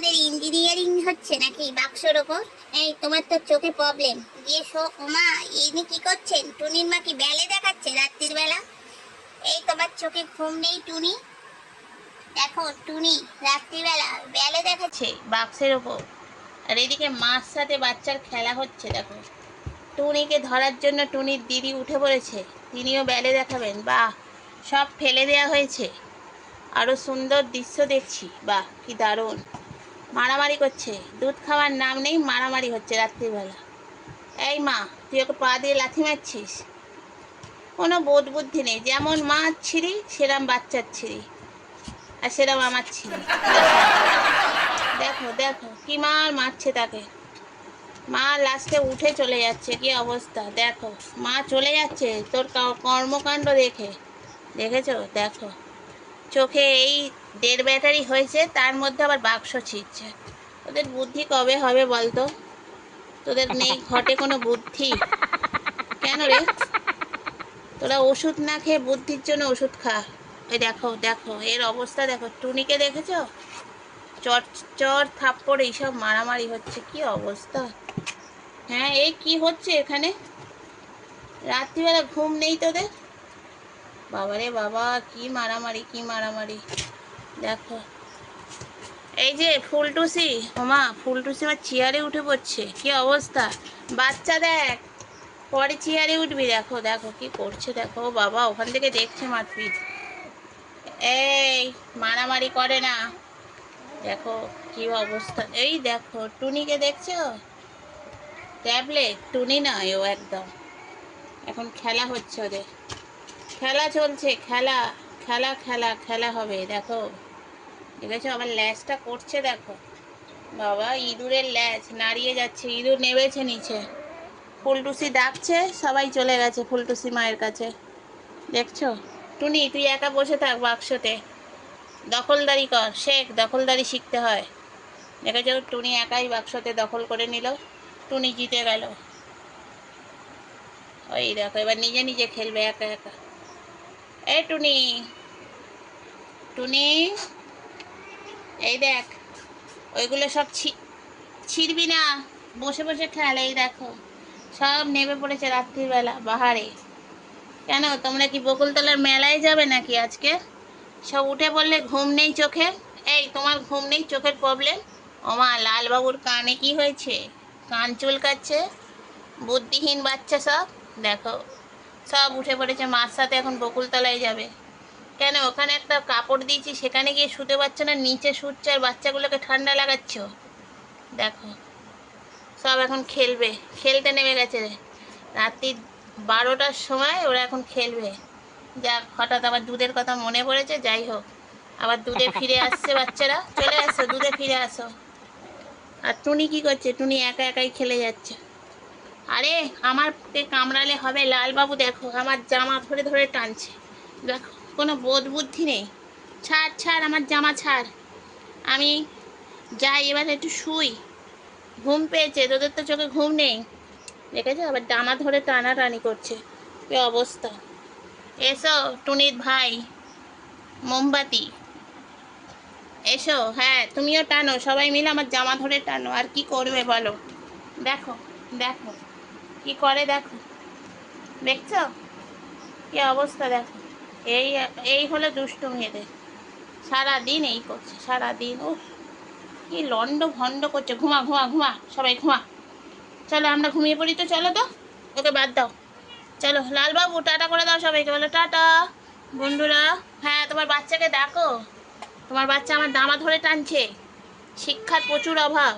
তোমাদের ইঞ্জিনিয়ারিং হচ্ছে নাকি বাক্সর ওপর? এই তোমার তো চোখে প্রবলেম, গিয়ে শো। ওমা, ইনি কি করছেন? টুনির মা কি ব্যালে দেখাচ্ছে রাত্রির বেলা? এই তোমার চোখে ঘুম নেই টুনি? দেখো টুনি রাত্রিবেলা ব্যালে দেখাচ্ছে বাক্সের ওপর, আর এদিকে মার সাথে বাচ্চার খেলা হচ্ছে। দেখো, টুনিকে ধরার জন্য টুনির দিদি উঠে পড়েছে, তিনিও ব্যালে দেখাবেন। বাহ, সব ফেলে দেওয়া হয়েছে, আরো সুন্দর দৃশ্য দেখছি। বাহ, কি দারুণ! মারামারি করছে, দুধ খাওয়ার নাম নেই, মারামারি হচ্ছে রাত্রিবেলা। এই মা, তুই ওকে পা দিয়ে লাথি মারছিস? কোনো বোধ বুদ্ধি নেই, যেমন মার ছিঁড়ি সেরাম বাচ্চার ছিঁড়ি, আর সেরাম আমার ছিঁড়ি। দেখো দেখো কি মারছে তাকে। মা লাস্টে উঠে চলে যাচ্ছে, কি অবস্থা দেখো। মা চলে যাচ্ছে তোর কর্মকাণ্ড দেখে, দেখেছো? দেখো, চোখে এই 1.5 ব্যাটারি হয়েছে, তার মধ্যে আবার বাক্স ছিঁড়ছে। ওদের বুদ্ধি কবে হবে বলতো? তোদের নেই ঘটে কোনো বুদ্ধি? কেন রে? তোরা ওষুধ না খেয়ে বুদ্ধির জন্য ওষুধ খা। এই দেখো দেখো এর অবস্থা দেখো। টুনিকে দেখেছো? চট চট থাপ্পড় এইসব মারামারি হচ্ছে, কি অবস্থা। হ্যাঁ, এই কি হচ্ছে এখানে? রাত্রিবেলা ঘুম নেই তোদের? বাবারে বাবা, কি মারামারি কি মারামারি। দেখো, এই যে ফুলটুসি, ওমা ফুলটুসি আমার চেয়ারে উঠে পড়ছে, কি অবস্থা। বাচ্চা দেখ, পরে চেয়ারে উঠবি। দেখো দেখো কি করছে, দেখো বাবা ওখান থেকে দেখছে মারপিট। এই মারামারি করে না, দেখো কি অবস্থা। এই দেখো টুনিকে দেখছো? ট্যাবলেট টুনি নয় ও, একদম। এখন খেলা হচ্ছে ওদের, খেলা চলছে, খেলা খেলা খেলা খেলা হবে। দেখো, দেখেছো আমার ল্যাজটা করছে? দেখো বাবা, ইঁদুরের ল্যাজ নাড়িয়ে যাচ্ছে, ইঁদুর নেমেছে নিচে। ফুলটুসি ডাকছে, সবাই চলে গেছে ফুলটুসি মায়ের কাছে। দেখছো? টুনি তুই একা বসে থাক বাক্সতে, দখলদারি কর, শেখ, দখলদারি শিখতে হয়। দেখেছো, টুনি একাই বাক্সতে দখল করে নিল, টুনি জিতে গেল। ওই দেখো, এবার নিজে নিজে খেলবে একা একা। এই টুনি, টুনি, এই দেখ, ওইগুলো সব ছিড়বি না, বসে বসে খেল। এই দেখো, সব নেমে পড়েছে রাত্রিবেলা বাহারে। কেন, তোমরা কি বকুলতলার মেলায় যাবে নাকি আজকে? সব উঠে পড়লে, ঘুম নেই চোখে? এই তোমার ঘুম নেই, চোখের প্রবলেম? ওমা, লালবাবুর কানে কি হয়েছে? কান চুলকাচ্ছে, বুদ্ধিহীন বাচ্চা সব। দেখো, সব উঠে পড়েছে মার সাথে, এখন বকুলতলায় যাবে। কেন, ওখানে একটা কাপড় দিয়েছি, সেখানে গিয়ে শুতে পারছো না, নিচে শুচ্ছে আর বাচ্চাগুলোকে ঠান্ডা লাগাচ্ছ। দেখো, সব এখন খেলবে, খেলতে নেমে গেছে। রাত্রি 12টার সময় ওরা এখন খেলবে। যাক, হঠাৎ আবার দুধের কথা মনে পড়েছে, যাই হোক, আবার দুধে ফিরে আসছে বাচ্চারা। চলে আসো, দুধে ফিরে আসো। আর টুনি কি করছে? টুনি একা একাই খেলে যাচ্ছে। আরে, আমারকে কামড়ালে হবে? লালবাবু দেখো আমার জামা ধরে ধরে টানছে। দেখো, কোনো বোধ বুদ্ধি নেই। ছাড় ছাড়, আমার জামা ছাড়, আমি যাই এবার একটু শুই। ঘুম পেয়েছে, তোদের তো চোখে ঘুম নেই। দেখেছো, আবার জামা ধরে টানাটানি করছে, কি অবস্থা। এসো টুনির ভাই মোমবাতি, এসো। হ্যাঁ, তুমিও টানো, সবাই মিলে আমার জামা ধরে টানো। আর কি করবে বলো? দেখো দেখো কি করে, দেখো, দেখছো কি অবস্থা। দেখো, এই এই হলো দুষ্টু মেয়েদের, সারাদিন এই করছে, সারাদিন। ও, কি লন্ড ভন্ড করছে। ঘুমা ঘুমা ঘুমা, সবাই ঘুমা। চলো আমরা ঘুমিয়ে পড়ি তো, চলো তো, ওকে বাদ দাও। চলো লালবাবু, টাটা করে দাও সবাইকে, বলো টাটা বন্ধুরা। হ্যাঁ, তোমার বাচ্চাকে ডাকো, তোমার বাচ্চা আমার জামা ধরে টানছে, শিক্ষার প্রচুর অভাব।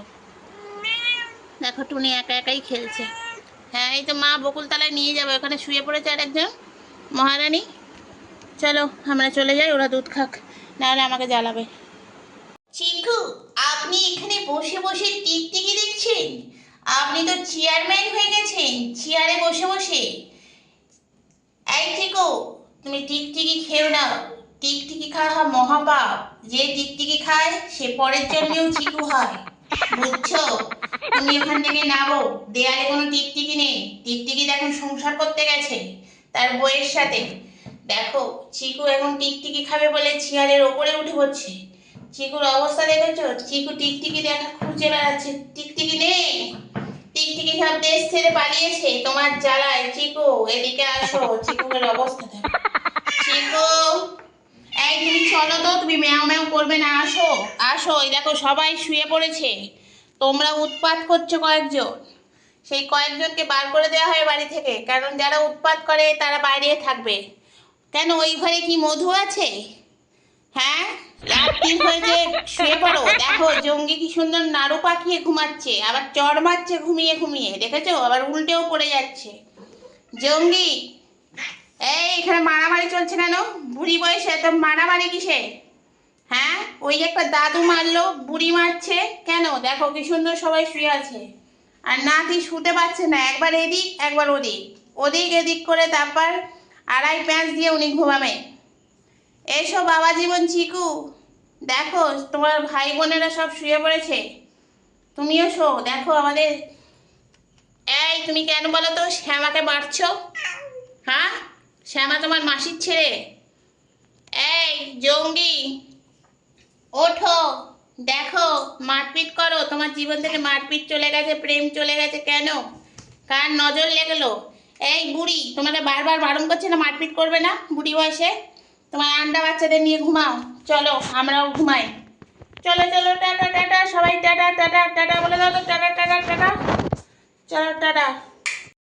দেখো, টুনি একা একাই খেলছে। হ্যাঁ, এই তো মা বকুলতলায় নিয়ে যাবে, ওখানে শুয়ে পড়েছে আর একজন মহারানী। চলো আমরা চলে যাই, ওরা দুধ খাক, নাহলে আমাকে জ্বালাবে। চিকু, আপনি এখানে বসে বসে টিকটিকি দেখছেন? আপনি তো চেয়ারম্যান হয়ে গেছেন, চেয়ারে বসে বসে। এই চিকু, তুমি টিকটিকি খেও না, টিকটিকি খাওয়া মহাপাপ। যে টিকটিকি খায় সে পরের জন্মেও চিকু হয়, বুঝছো? তুমি ওখান থেকে নামো, দেয়ালে কোনো টিকটিকি নেই। টিকটিকি দেখুন সংসার করতে গেছে তার বইয়ের সাথে। দেখো, চিকু এখন টিকটিকি খাবে বলে চেয়ারের ওপরে উঠে পড়ছে, চিকুর অবস্থা দেখেছো? চিকু টিকটিকি দেখা খুঁজে বেড়াচ্ছে। টিকটিকি নেই, টিকটিকি সব দেশ ছেড়ে পালিয়েছে তোমার জ্বালায়। চিকু এদিকে আসো, চিকুর অবস্থা দেখো। চিকু, এই তুমি চলো তো, তুমি ম্যাও ম্যাও করবে না, আসো আসো। এই দেখো সবাই শুয়ে পড়েছে, তোমরা উৎপাত করছো কয়েকজন। সেই কয়েকজনকে বার করে দেওয়া হয় বাড়ি থেকে, কারণ যারা উৎপাত করে তারা বাইরে থাকবে। কেন, ওই ঘরে কি মধু আছে? হ্যাঁ, রাত্রি হয়েছে, শুয়ে পড়ো। দেখো জঙ্গি কি সুন্দর নাড়ু পাকিয়ে ঘুমাচ্ছে, আবার চড় মারছে ঘুমিয়ে ঘুমিয়ে, দেখেছো? আবার উল্টেও পড়ে যাচ্ছে জঙ্গি। এই এখানে মারামারি চলছে কেন? বুড়ি বয়সে এত মারামারি কিসে? হ্যাঁ, ওই একটা দাদু মারলো, বুড়ি মারছে কেন? দেখো কি সুন্দর সবাই শুয়ে আছে, আর নাতি শুতে পারছে না, একবার এদিক একবার ওদিক, ওদিক এদিক করে, তারপর আড়াই প্যাঁচ দিয়ে উনি ঘুমাবে। এসো বাবা জীবন, চিকু দেখো তোমার ভাই বোনেরা সব শুয়ে পড়েছে, তুমিও শো। দেখো আমাদের, এই তুমি কেন বলো তো শ্যামাকে মারছো? হ্যাঁ, শ্যামা তোমার মাসির ছেলে। এই জঙ্গি, ওঠো, দেখো মারপিট করো, তোমার জীবন থেকে মারপিট চলে গেছে, প্রেম চলে গেছে, কেন? কার নজর লেগেলো? এই বুড়ি, তোমাকে বারবার বারণ করছে না মারপিট করবে না বুড়ি বয়সে? তোমার আন্ডা বাচ্চাদের নিয়ে ঘুমাও, চলো আমরাও ঘুমাই। চলো চলো, টাটা টাটা সবাই, টাটা টাটা টাটা বলে দাও তো, টাটা টাটা টাটা, চলো টাটা।